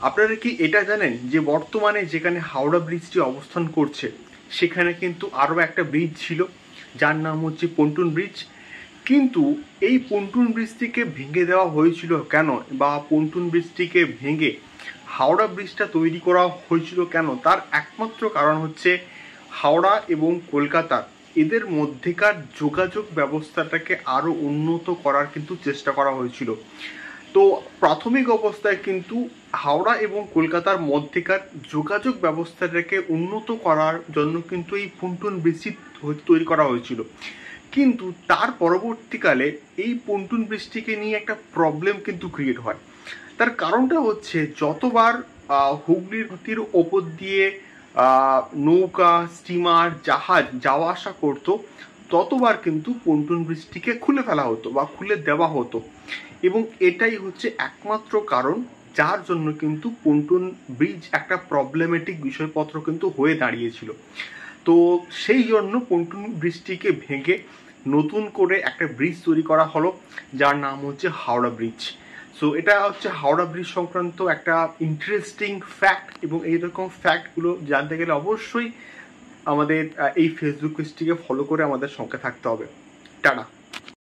আপনারা কি এটা জানেন যে বর্তমানে যেখানে হাওড়া ব্রিজটি অবস্থান করছে সেখানে কিন্তু আরও একটা ব্রিজ ছিল যার নাম হচ্ছে পন্টুন ব্রিজ। কিন্তু এই পন্টুন ব্রিজটিকে ভেঙে দেওয়া হয়েছিল কেন, বা পন্টুন ব্রিজটিকে ভেঙে হাওড়া ব্রিজটা তৈরি করা হয়েছিল কেন, তার একমাত্র কারণ হচ্ছে হাওড়া এবং কলকাতা এদের মধ্যেকার যোগাযোগ ব্যবস্থাটাকে আরও উন্নত করার কিন্তু চেষ্টা করা হয়েছিল। তো প্রাথমিক অবস্থায় কিন্তু হাওড়া এবং কলকাতার মধ্যেকার যোগাযোগ ব্যবস্থাটাকে উন্নত করার জন্য কিন্তু এই পন্টুন ব্রিজটি তৈরি করা হয়েছিল। কিন্তু তার পরবর্তীকালে এই পন্টুন ব্রিজটিকে নিয়ে একটা প্রবলেম কিন্তু ক্রিয়েট হয়। তার কারণটা হচ্ছে যতবার হুগলির নদীর ওপর দিয়ে নৌকা, স্টিমার, জাহাজ যাওয়া আসা করতো ততবার কিন্তু পন্টুন ব্রিজটিকে খুলে ফেলা হতো বা খুলে দেওয়া হতো, এবং এটাই হচ্ছে একমাত্র কারণ যার জন্য কিন্তু পন্টুন ব্রিজ একটা প্রবলেমেটিক বিষয়পত্র কিন্তু হয়ে দাঁড়িয়েছিল। তো সেই জন্য পন্টুন ব্রিজটিকে ভেঙে নতুন করে একটা ব্রিজ তৈরি করা হলো যার নাম হচ্ছে হাওড়া ব্রিজ। সো এটা হচ্ছে হাওড়া ব্রিজ সংক্রান্ত একটা ইন্টারেস্টিং ফ্যাক্ট, এবং এইরকম ফ্যাক্টগুলো জানতে গেলে অবশ্যই আমাদের এই ফেসবুক পেজটিকে ফলো করে আমাদের সঙ্গে থাকতে হবে। টাটা।